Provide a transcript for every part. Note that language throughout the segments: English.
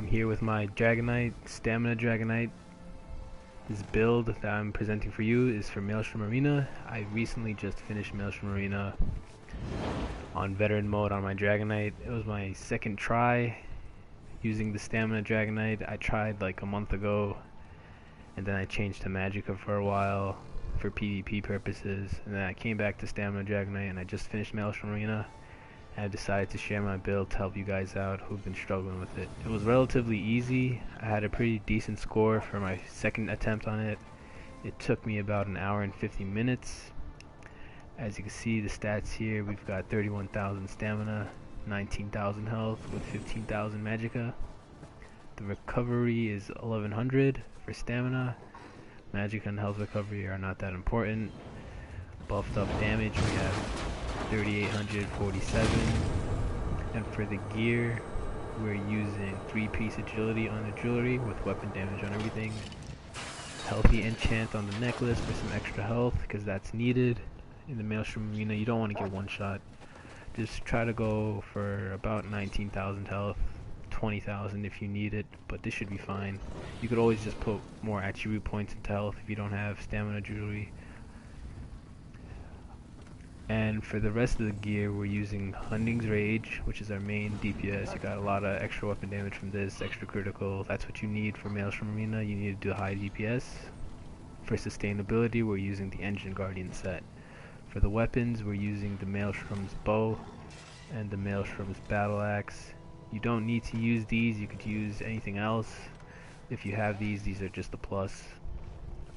I'm here with my Dragonknight, Stamina Dragonknight. This build that I'm presenting for you is for Maelstrom Arena. I recently just finished Maelstrom Arena on veteran mode on my Dragonknight. It was my second try using the Stamina Dragonknight. I tried like a month ago, and then I changed to Magicka for a while for PvP purposes, and then I came back to Stamina Dragonknight and I just finished Maelstrom Arena. I decided to share my build to help you guys out who've been struggling with it. It was relatively easy. I had a pretty decent score for my second attempt on it. It took me about an hour and 50 minutes. As you can see, the stats here, we've got 31,000 stamina, 19,000 health with 15,000 magicka. The recovery is 1100 for stamina. Magicka and health recovery are not that important. Buffed up damage, we have 3,847, and for the gear we're using 3-piece agility on the jewelry with weapon damage on everything. Healthy enchant on the necklace for some extra health because that's needed in the Maelstrom Arena. You don't want to get one shot. Just try to go for about 19,000 health, 20,000 if you need it, but this should be fine. You could always just put more attribute points into health if you don't have stamina jewelry. And for the rest of the gear, we're using Hunding's Rage, which is our main DPS. You got a lot of extra weapon damage from this, extra critical. That's what you need for Maelstrom Arena. You need to do high DPS. For sustainability, we're using the Engine Guardian set. For the weapons, we're using the Maelstrom's Bow and the Maelstrom's Battle Axe. You don't need to use these, you could use anything else. If you have these are just a plus.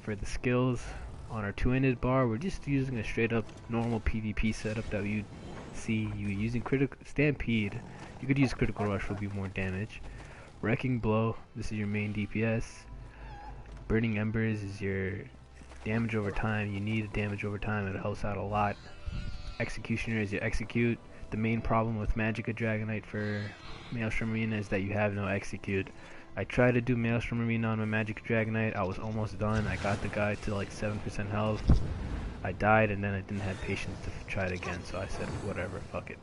For the skills, on our two-handed bar, we're just using a straight up normal PvP setup that you'd see you using critical stampede. You could use critical rush for be more damage. Wrecking blow, this is your main DPS. Burning embers is your damage over time. You need damage over time, it helps out a lot. Executioner is your execute. The main problem with Magicka Dragonknight for Maelstrom Arena is that you have no execute. I tried to do Maelstrom Arena on my Magicka Dragonknight. I was almost done. I got the guy to like 7% health. I died and then I didn't have patience to try it again, so I said whatever, fuck it.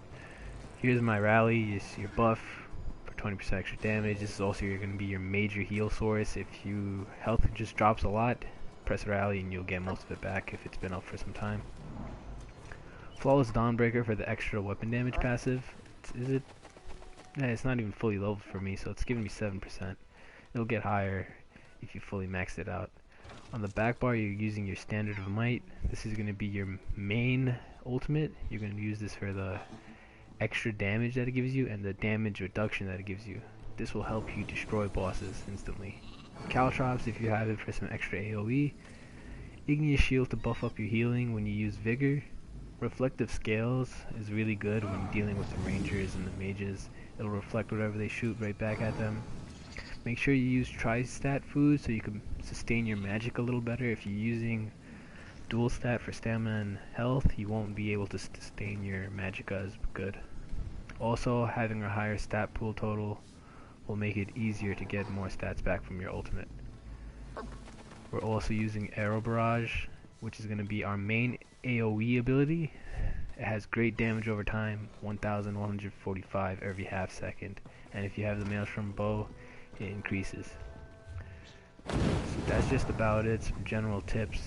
Here's my rally. It's your buff for 20% extra damage. This is also going to be your major heal source. If you health just drops a lot, press rally and you'll get most of it back if it's been up for some time. Flawless Dawnbreaker for the extra weapon damage passive. It's not even fully leveled for me, so it's giving me 7%. It'll get higher if you fully maxed it out. On the back bar, you're using your Standard of Might. This is going to be your main ultimate. You're going to use this for the extra damage that it gives you and the damage reduction that it gives you. This will help you destroy bosses instantly. Caltrops, if you have it, for some extra AoE. Igneous Shield to buff up your healing when you use Vigor. Reflective Scales is really good when dealing with the rangers and the mages. It'll reflect whatever they shoot right back at them. Make sure you use tri-stat food so you can sustain your magic a little better. If you're using dual stat for stamina and health, you won't be able to sustain your magicka as good. Also, having a higher stat pool total will make it easier to get more stats back from your ultimate. We're also using Arrow Barrage, which is going to be our main AoE ability. It has great damage over time, 1,145 every half second, and if you have the Maelstrom Bow, it increases. So that's just about it, some general tips.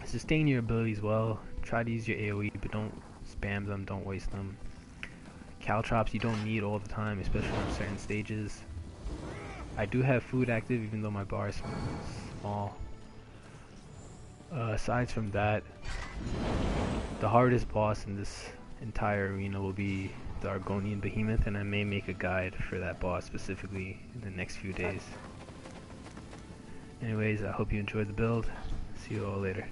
Sustain your abilities well, try to use your AoE, but don't spam them, don't waste them. Caltrops you don't need all the time, especially on certain stages. I do have food active even though my bar is small. Aside from that, the hardest boss in this entire arena will be the Argonian Behemoth, and I may make a guide for that boss specifically in the next few days. Anyways, I hope you enjoyed the build. See you all later.